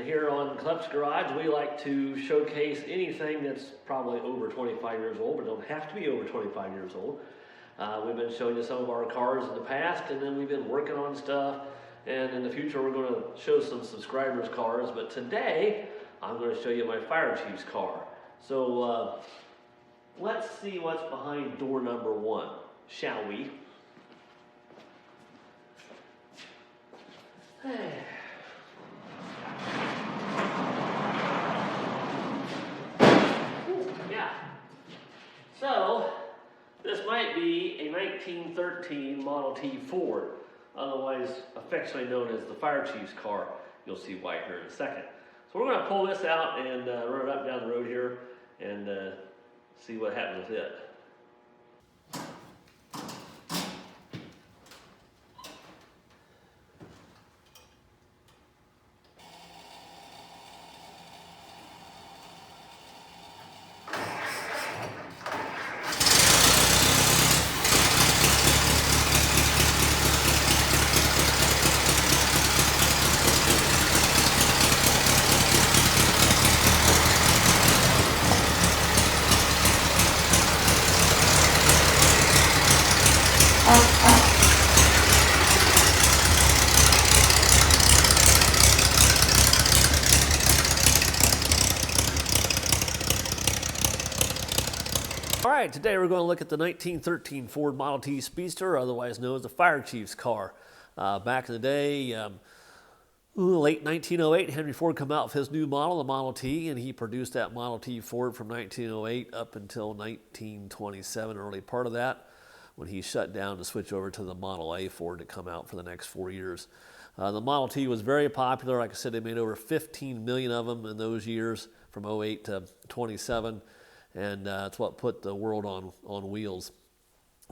here on Klep's Garage, we like to showcase anything that's probably over 25 years old, but don't have to be over 25 years old. We've been showing you some of our cars in the past, and then we've been working on stuff. And in the future, we're going to show some subscribers' cars. But today, I'm going to show you my fire chief's car. So let's see what's behind door number 1, shall we? Yeah. So, this might be a 1913 Model T Ford, otherwise affectionately known as the fire chief's car. You'll see why here in a second. So we're going to pull this out and run it up down the road here and see what happens with it. All right, today we're going to look at the 1913 Ford Model T Speedster, otherwise known as the fire chief's car. Back in the day, late 1908, Henry Ford came out with his new model, the Model T, and he produced that Model T Ford from 1908 up until 1927, early part of that, when he shut down to switch over to the Model A Ford to come out for the next 4 years. The Model T was very popular. Like I said, they made over 15 million of them in those years from 08 to 27. And it's what put the world on wheels.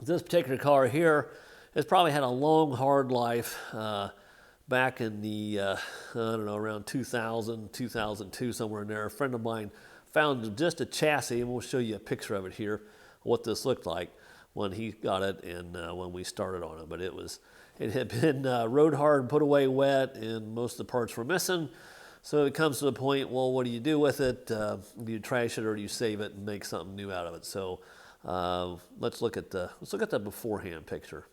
This particular car here has probably had a long, hard life. Back in the, I don't know, around 2000, 2002, somewhere in there, a friend of mine found just a chassis, and we'll show you a picture of it here, what this looked like when he got it and when we started on it. But it had been rode hard, put away wet, and most of the parts were missing. So it comes to the point, well, what do you do with it? Do you trash it or do you save it and make something new out of it? So let's look at the beforehand picture.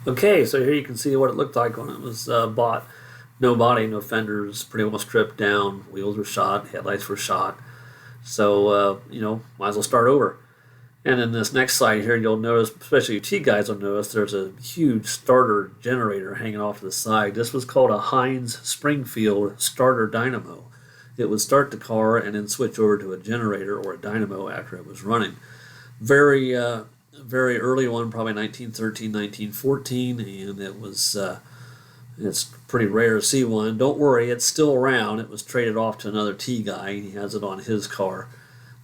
Okay, so here you can see what it looked like when it was bought. No body, no fenders, pretty well stripped down. Wheels were shot, headlights were shot. So might as well start over. And in this next slide here, you'll notice, especially you T guys will notice, there's a huge starter generator hanging off to the side. This was called a Heinz Springfield starter dynamo. It would start the car and then switch over to a generator or a dynamo after it was running. Very early one, probably 1913, 1914, and it was it's pretty rare to see one. Don't worry, it's still around. It was traded off to another T guy. He has it on his car.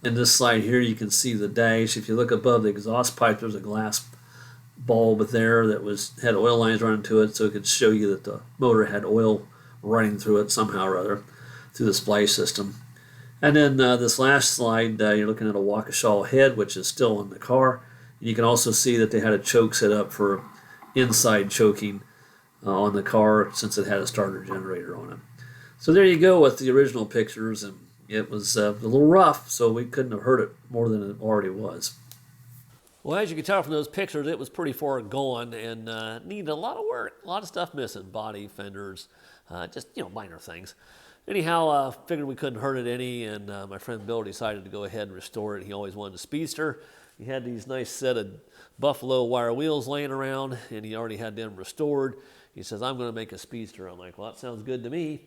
In this slide here, you can see the dash. If you look above the exhaust pipe, there's a glass bulb there that had oil lines running to it, so it could show you that the motor had oil running through it somehow or other, through the splice system. And then this last slide, you're looking at a Waukesha head, which is still in the car. And you can also see that they had a choke set up for inside choking on the car, since it had a starter generator on it. So there you go with the original pictures, and it was a little rough, so we couldn't have hurt it more than it already was. Well, as you can tell from those pictures, it was pretty far gone and needed a lot of work, a lot of stuff missing, body, fenders, just minor things. Anyhow, figured we couldn't hurt it any, and my friend Bill decided to go ahead and restore it. He always wanted a Speedster. He had these nice set of Buffalo wire wheels laying around, and he already had them restored. He says, I'm going to make a Speedster. I'm like, well, that sounds good to me.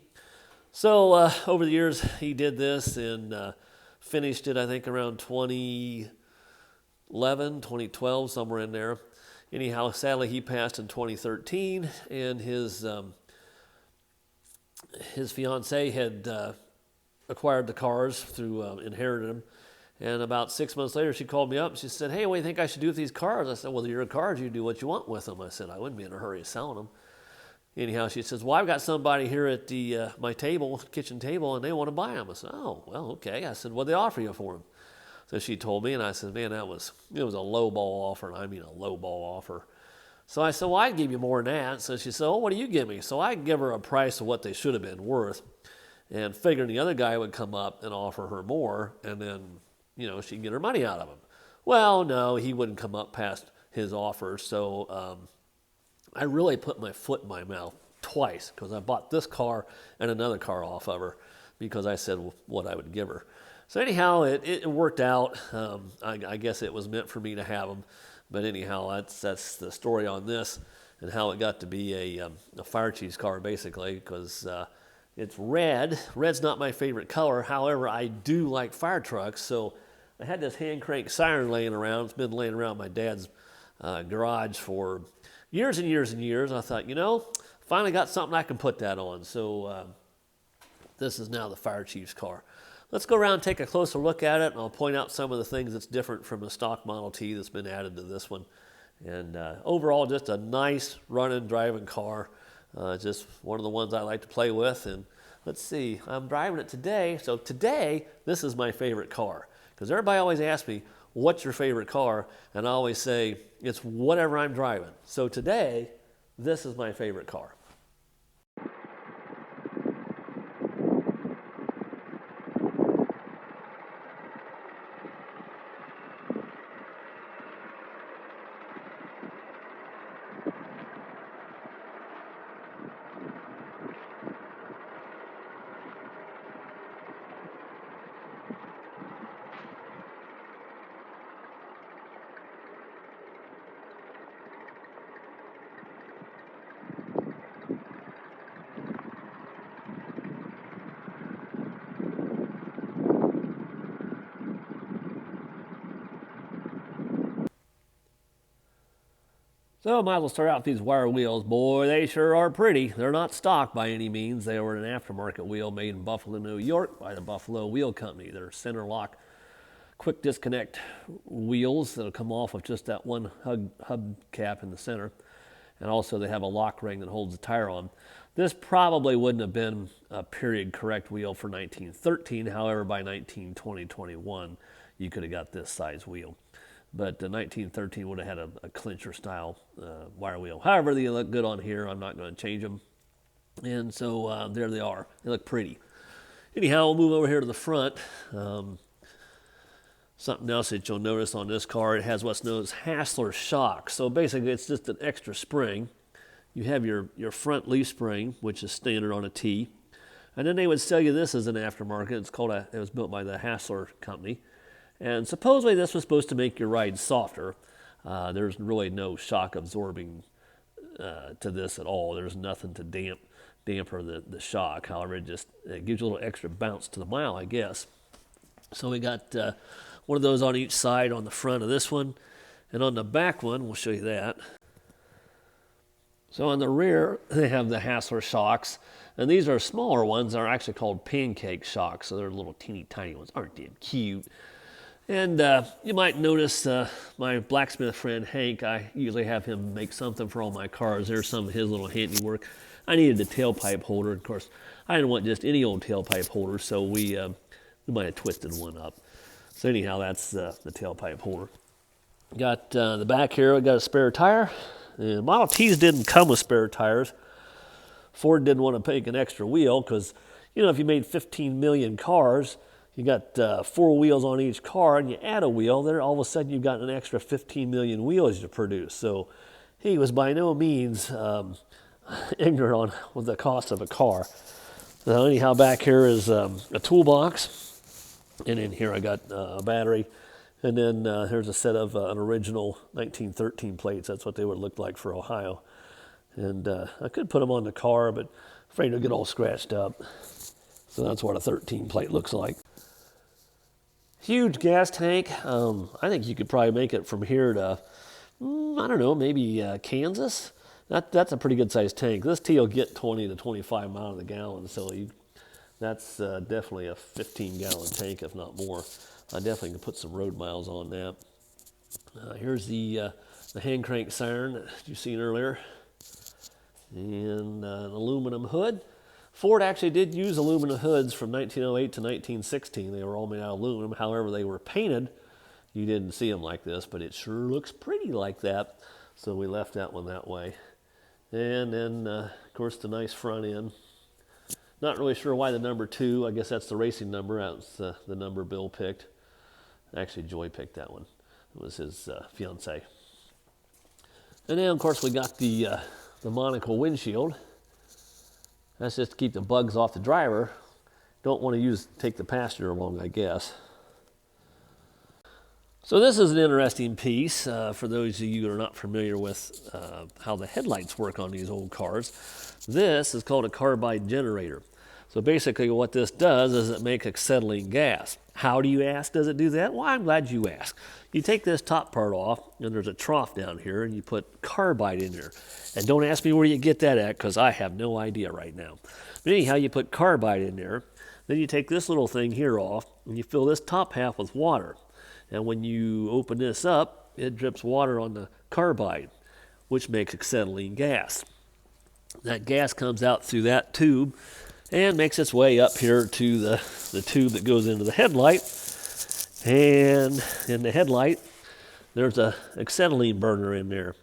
So over the years, he did this and finished it, I think, around 2011, 2012, somewhere in there. Anyhow, sadly, he passed in 2013, and his fiancée had acquired the cars through inherited them. And about 6 months later, she called me up and she said, hey, what do you think I should do with these cars? I said, well, they're your cars. You do what you want with them. I said, I wouldn't be in a hurry of selling them. Anyhow, she says, well, I've got somebody here at the my kitchen table, and they want to buy them. I said, oh, well, okay. I said, what do they offer you for them? So she told me, and I said, man, it was a low ball offer, and I mean a low ball offer. So I said, well, I'd give you more than that. So she said, oh, what do you give me? So I give her a price of what they should have been worth, and figuring the other guy would come up and offer her more, and then, she'd get her money out of him. Well, no, he wouldn't come up past his offer. So I really put my foot in my mouth twice, because I bought this car and another car off of her because I said what I would give her. So anyhow, it worked out. I guess it was meant for me to have them. But anyhow, that's the story on this, and how it got to be a fire chief's car, basically, because it's red. Red's not my favorite color. However, I do like fire trucks, so I had this hand crank siren laying around. It's been laying around my dad's garage for years and years and years. I thought, finally got something I can put that on. So this is now the fire chief's car. Let's go around and take a closer look at it, and I'll point out some of the things that's different from the stock Model T that's been added to this one. And overall, just a nice running, driving car. Just one of the ones I like to play with. And let's see, I'm driving it today. So today, this is my favorite car. Because everybody always asks me, what's your favorite car? And I always say, it's whatever I'm driving. So today, this is my favorite car. So I might as well start out with these wire wheels. Boy, they sure are pretty. They're not stock by any means. They were an aftermarket wheel made in Buffalo, New York by the Buffalo Wheel Company. They're center lock, quick disconnect wheels that'll come off with just that one hub cap in the center. And also they have a lock ring that holds the tire on. This probably wouldn't have been a period correct wheel for 1913. However, by 1920-21, you could have got this size wheel. But the 1913 would have had a clincher style wire wheel. However, they look good on here. I'm not going to change them. And so there they are. They look pretty. Anyhow, we'll move over here to the front. Something else that you'll notice on this car, it has what's known as Hassler shocks. So basically, it's just an extra spring. You have your front leaf spring, which is standard on a T. And then they would sell you this as an aftermarket. It was built by the Hassler company. And supposedly this was supposed to make your ride softer. There's really no shock absorbing to this at all. There's nothing to damper the shock. However, it gives you a little extra bounce to the mile, I guess. So we got one of those on each side on the front of this one. And on the back one, we'll show you that. So on the rear, they have the Hassler shocks. And these are smaller ones that are actually called Pancake Shocks. So they're little teeny tiny ones. Aren't they cute? And you might notice my blacksmith friend Hank, I usually have him make something for all my cars. There's some of his little handiwork. I needed a tailpipe holder. Of course, I didn't want just any old tailpipe holder, so we might have twisted one up. So anyhow, that's the tailpipe holder. Got the back here, we got a spare tire. Model Ts didn't come with spare tires. Ford didn't want to make an extra wheel because, if you made 15 million cars, you got 4 wheels on each car, and you add a wheel, there all of a sudden you've got an extra 15 million wheels to produce. So he was by no means ignorant on the cost of a car. So anyhow, back here is a toolbox, and in here I got a battery, and then here's a set of an original 1913 plates. That's what they would look like for Ohio. And I could put them on the car, but I'm afraid they'll get all scratched up. So that's what a 13 plate looks like. Huge gas tank. I think you could probably make it from here to, I don't know, maybe Kansas. That's a pretty good sized tank. This T will get 20 to 25 miles a gallon, so that's definitely a 15-gallon tank, if not more. I definitely can put some road miles on that. Here's the hand crank siren that you've seen earlier, and an aluminum hood. Ford actually did use aluminum hoods from 1908 to 1916. They were all made out of aluminum. However, they were painted. You didn't see them like this, but it sure looks pretty like that. So we left that one that way. And then, of course, the nice front end. Not really sure why the number 2. I guess that's the racing number. That's the number Bill picked. Actually, Joy picked that one. It was his fiance. And then, of course, we got the monocle windshield. That's just to keep the bugs off the driver. Don't want to take the passenger along, I guess. So this is an interesting piece for those of you who are not familiar with how the headlights work on these old cars. This is called a carbide generator. So basically what this does is it makes acetylene gas. How do you ask does it do that? Well, I'm glad you asked. You take this top part off, and there's a trough down here, and you put carbide in there. And don't ask me where you get that at, because I have no idea right now. But anyhow, you put carbide in there. Then you take this little thing here off, and you fill this top half with water. And when you open this up, it drips water on the carbide, which makes acetylene gas. That gas comes out through that tube and makes its way up here to the tube that goes into the headlight. And in the headlight, there's a acetylene burner in there.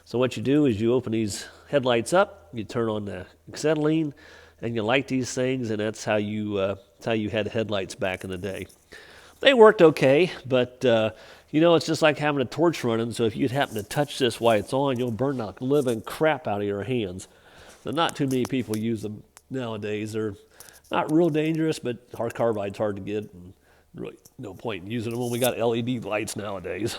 So what you do is you open these headlights up, you turn on the acetylene, and you light these things, and that's how you had headlights back in the day. They worked okay, but it's just like having a torch running, so if you happen to touch this while it's on, you'll burn the living crap out of your hands. So not too many people use them nowadays. They're not real dangerous, but our carbide's hard to get, and really no point in using them when we got LED lights nowadays.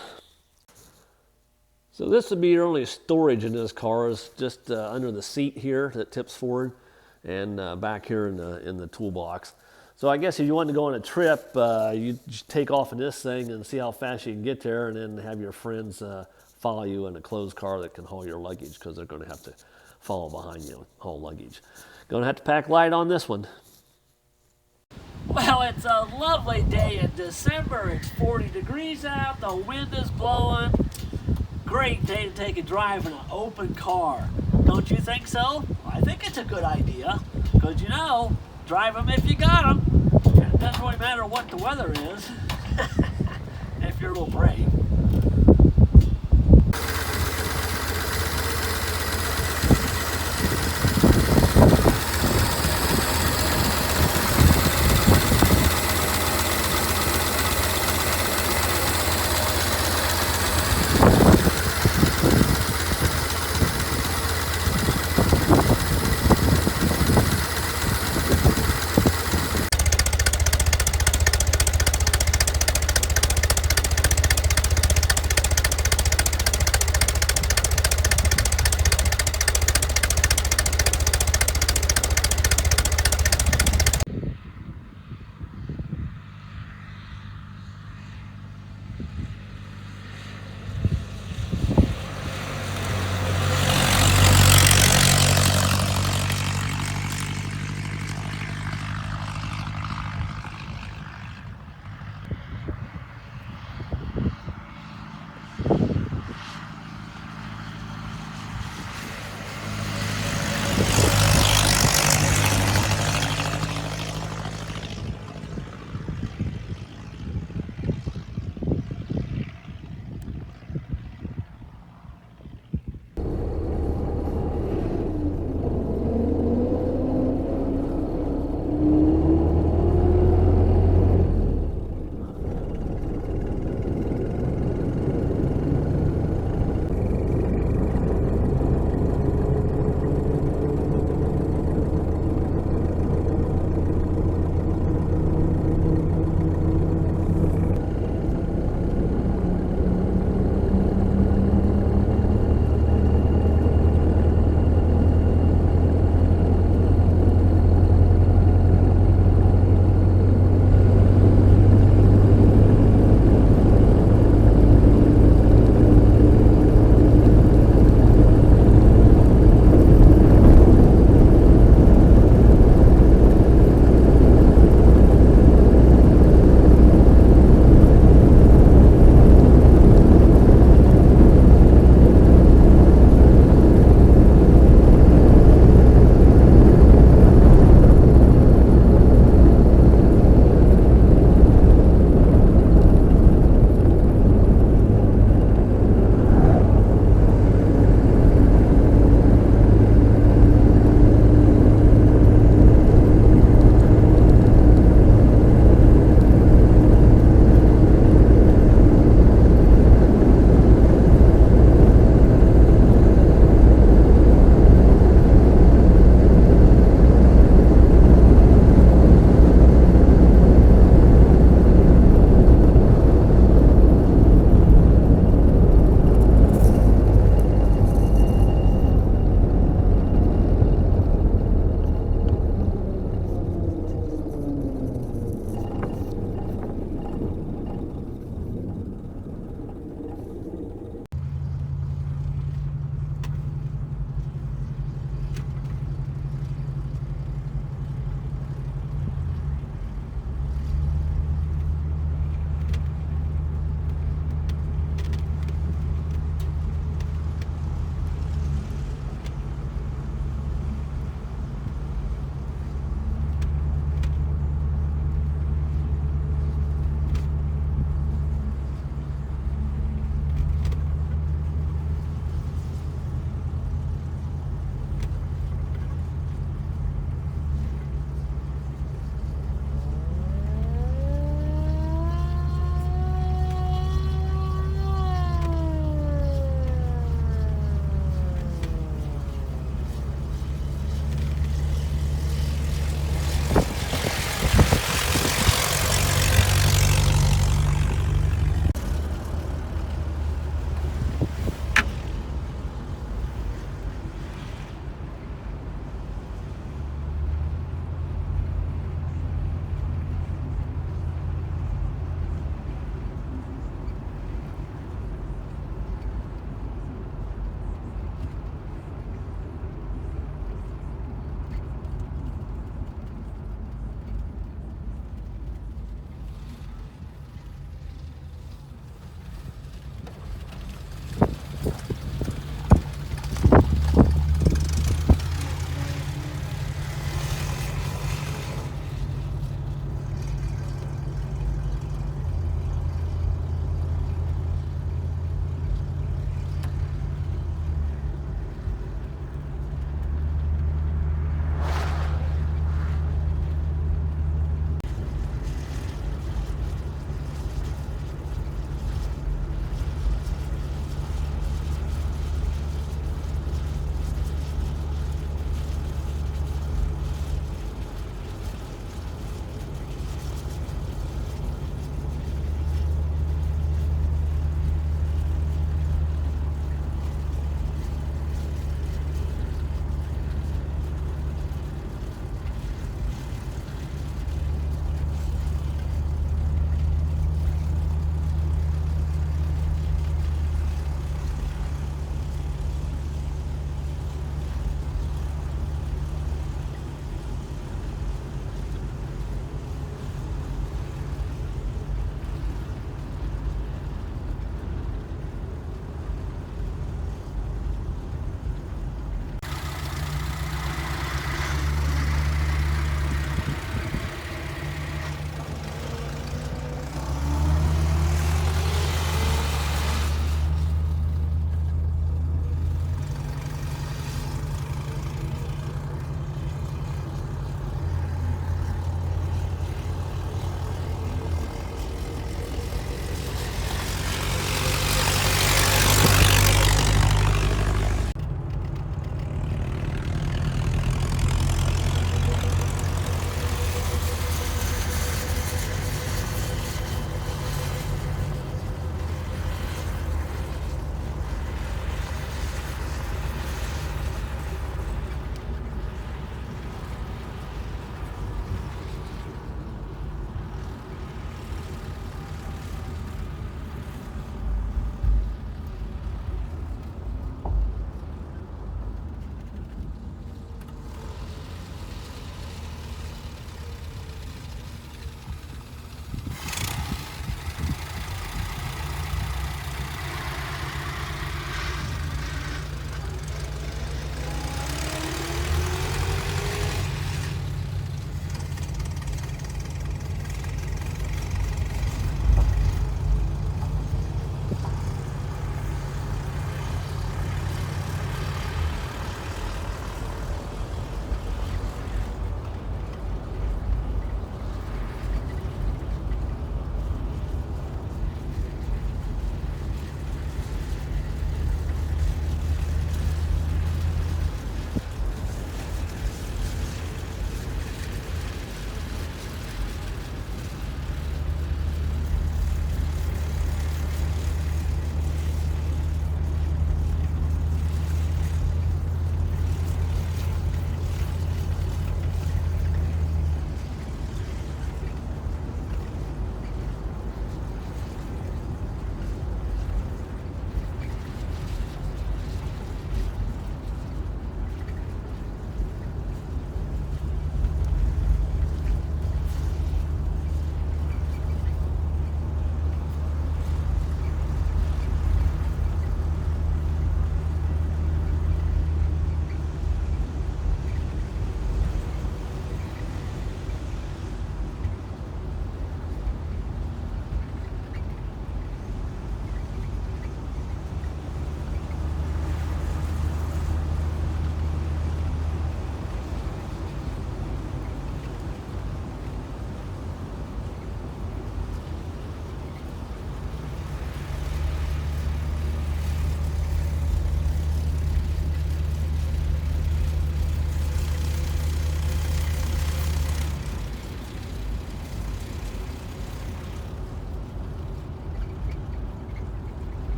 So this would be your only storage in this car, is just under the seat here that tips forward, and back here in the toolbox. So I guess if you want to go on a trip, you just take off in this thing and see how fast you can get there, and then have your friends follow you in a closed car that can haul your luggage, because they're going to have to follow behind you and haul luggage. Going to have to pack light on this one. Well, it's a lovely day in December. It's 40 degrees out, the wind is blowing. Great day to take a drive in an open car. Don't you think so? I think it's a good idea, because drive them if you got them. It doesn't really matter what the weather is, if you're a little brave.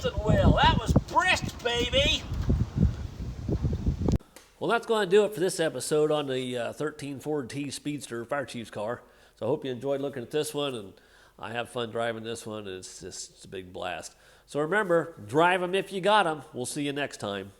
wasn't Will. That was brisk, baby. Well, that's going to do it for this episode on the 13 Ford T Speedster Fire Chief's car. So I hope you enjoyed looking at this one, and I have fun driving this one. It's a big blast. So remember, drive them if you got them. We'll see you next time.